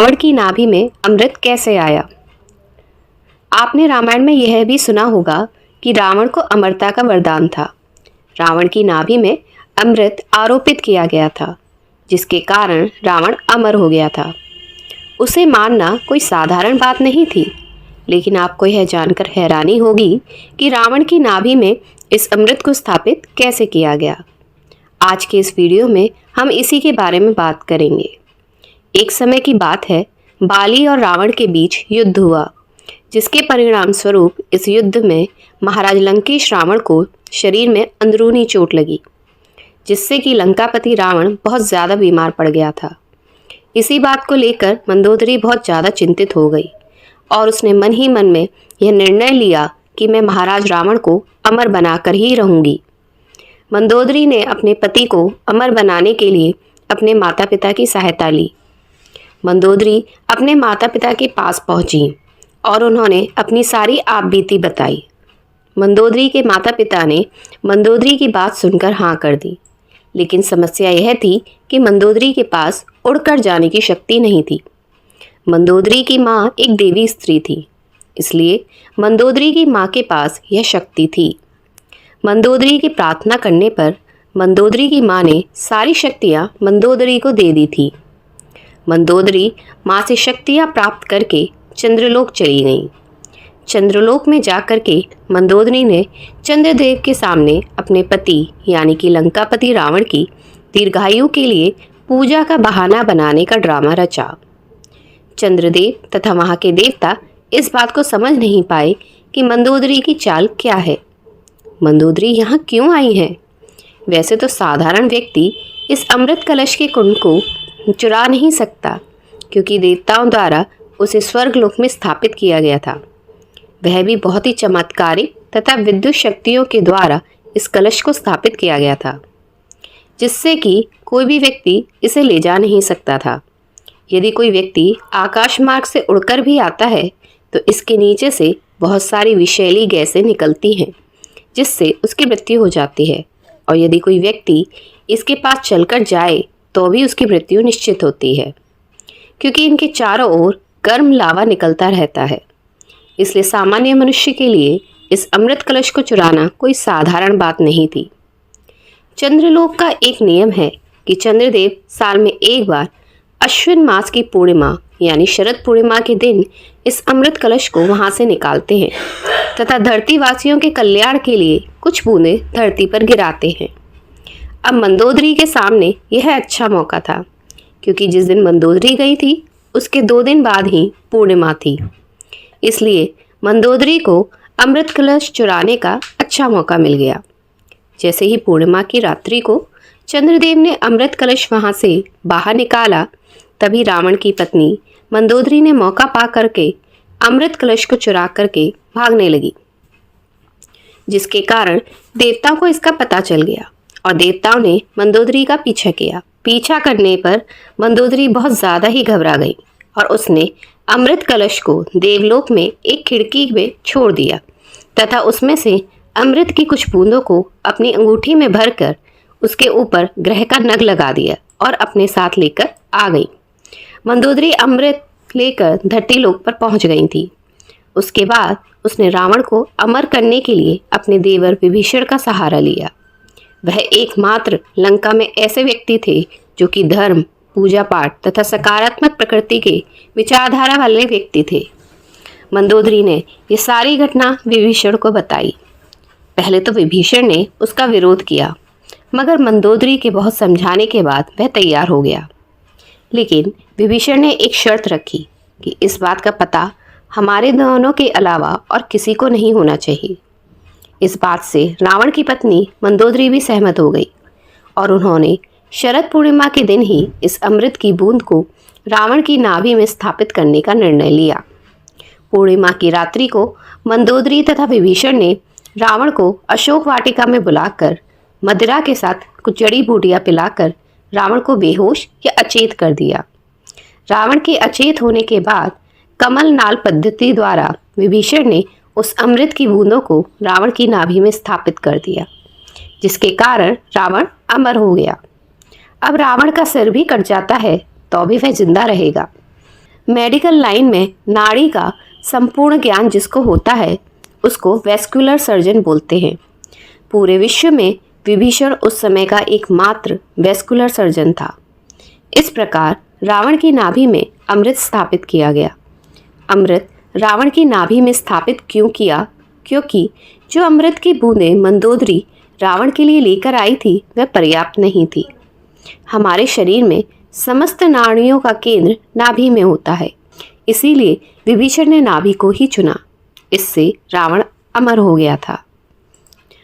रावण की नाभि में अमृत कैसे आया। आपने रामायण में यह भी सुना होगा कि रावण को अमरता का वरदान था। रावण की नाभि में अमृत आरोपित किया गया था, जिसके कारण रावण अमर हो गया था। उसे मानना कोई साधारण बात नहीं थी, लेकिन आपको यह जानकर हैरानी होगी कि रावण की नाभि में इस अमृत को स्थापित कैसे किया गया। आज के इस वीडियो में हम इसी के बारे में बात करेंगे। एक समय की बात है, बाली और रावण के बीच युद्ध हुआ, जिसके परिणाम स्वरूप इस युद्ध में महाराज लंकेश रावण को शरीर में अंदरूनी चोट लगी, जिससे कि लंकापति रावण बहुत ज़्यादा बीमार पड़ गया था। इसी बात को लेकर मंदोदरी बहुत ज़्यादा चिंतित हो गई और उसने मन ही मन में यह निर्णय लिया कि मैं महाराज रावण को अमर बनाकर ही रहूंगी। मंदोदरी ने अपने पति को अमर बनाने के लिए अपने माता पिता की सहायता ली। मंदोदरी अपने माता पिता के पास पहुंची और उन्होंने अपनी सारी आपबीती बताई। मंदोदरी के माता पिता ने मंदोदरी की बात सुनकर हाँ कर दी, लेकिन समस्या यह थी कि मंदोदरी के पास उड़कर जाने की शक्ति नहीं थी। मंदोदरी की माँ एक देवी स्त्री थी, इसलिए मंदोदरी की माँ के पास यह शक्ति थी। मंदोदरी की प्रार्थना करने पर मंदोदरी की माँ ने सारी शक्तियाँ मंदोदरी को दे दी थी। मंदोदरी माँ से शक्तियाँ प्राप्त करके चंद्रलोक चली गईं। चंद्रलोक में जाकर के मंदोदरी ने चंद्रदेव के सामने अपने पति यानी कि लंकापति रावण की दीर्घायु के लिए पूजा का बहाना बनाने का ड्रामा रचा। चंद्रदेव तथा वहाँ के देवता इस बात को समझ नहीं पाए कि मंदोदरी की चाल क्या है। मंदोदरी यहाँ क्यों आई है? वैसे तो साधारण व्यक्ति इस अमृत कलश के कुंड को चुरा नहीं सकता, क्योंकि देवताओं द्वारा उसे स्वर्गलोक में स्थापित किया गया था। वह भी बहुत ही चमत्कारिक तथा विद्युत शक्तियों के द्वारा इस कलश को स्थापित किया गया था, जिससे कि कोई भी व्यक्ति इसे ले जा नहीं सकता था। यदि कोई व्यक्ति आकाश मार्ग से उड़कर भी आता है तो इसके नीचे से बहुत सारी विषैली गैसें निकलती हैं, जिससे उसकी मृत्यु हो जाती है। और यदि कोई व्यक्ति इसके पास चलकर जाए तो भी उसकी मृत्यु निश्चित होती है, क्योंकि इनके चारों ओर गर्म लावा निकलता रहता है। इसलिए सामान्य मनुष्य के लिए इस अमृत कलश को चुराना कोई साधारण बात नहीं थी। चंद्रलोक का एक नियम है कि चंद्रदेव साल में एक बार अश्विन मास की पूर्णिमा यानी शरद पूर्णिमा के दिन इस अमृत कलश को वहां से निकालते हैं तथा धरतीवासियों के कल्याण के लिए कुछ बूंदें धरती पर गिराते हैं। अब मंदोदरी के सामने यह अच्छा मौका था, क्योंकि जिस दिन मंदोदरी गई थी उसके 2 दिन बाद ही पूर्णिमा थी। इसलिए मंदोदरी को अमृत कलश चुराने का अच्छा मौका मिल गया। जैसे ही पूर्णिमा की रात्रि को चंद्रदेव ने अमृत कलश वहां से बाहर निकाला, तभी रावण की पत्नी मंदोदरी ने मौका पा करके अमृत कलश को चुरा करके भागने लगी, जिसके कारण देवताओं को इसका पता चल गया और देवताओं ने मंदोदरी का पीछा किया। पीछा करने पर मंदोदरी बहुत ज़्यादा ही घबरा गई और उसने अमृत कलश को देवलोक में एक खिड़की में छोड़ दिया तथा उसमें से अमृत की कुछ बूंदों को अपनी अंगूठी में भरकर उसके ऊपर ग्रह का नग लगा दिया और अपने साथ लेकर आ गई। मंदोदरी अमृत लेकर धरती लोक पर पहुंच गई थी। उसके बाद उसने रावण को अमर करने के लिए अपने देवर विभीषण का सहारा लिया। वह एकमात्र लंका में ऐसे व्यक्ति थे जो कि धर्म, पूजा पाठ तथा सकारात्मक प्रकृति के विचारधारा वाले व्यक्ति थे। मंदोदरी ने ये सारी घटना विभीषण को बताई। पहले तो विभीषण ने उसका विरोध किया, मगर मंदोदरी के बहुत समझाने के बाद वह तैयार हो गया। लेकिन विभीषण ने एक शर्त रखी कि इस बात का पता हमारे दोनों के अलावा और किसी को नहीं होना चाहिए। इस बात से रावण की पत्नी मंदोदरी भी सहमत हो गई और उन्होंने शरद पूर्णिमा के दिन ही इस अमृत की बूंद को रावण की नाभि में स्थापित करने का निर्णय लिया। पूर्णिमा की रात्रि को मंदोदरी तथा विभीषण ने रावण को अशोक वाटिका में बुलाकर मदिरा के साथ कुछ जड़ी बूटियां पिलाकर रावण को बेहोश या अचेत कर दिया। रावण के अचेत होने के बाद कमल नाल पद्धति द्वारा विभीषण ने उस अमृत की बूंदों को रावण की नाभि में स्थापित कर दिया, जिसके कारण रावण अमर हो गया। अब रावण का सिर भी कट जाता है तो भी वह जिंदा रहेगा। मेडिकल लाइन में नाड़ी का संपूर्ण ज्ञान जिसको होता है उसको वैस्कुलर सर्जन बोलते हैं। पूरे विश्व में विभीषण उस समय का एकमात्र वैस्कुलर सर्जन था। इस प्रकार रावण की नाभि में अमृत स्थापित किया गया। अमृत रावण की नाभि में स्थापित क्यों किया? क्योंकि जो अमृत की बूंदें मंदोदरी रावण के लिए लेकर आई थी वह पर्याप्त नहीं थी। हमारे शरीर में समस्त नाड़ियों का केंद्र नाभि में होता है, इसीलिए विभीषण ने नाभि को ही चुना। इससे रावण अमर हो गया था।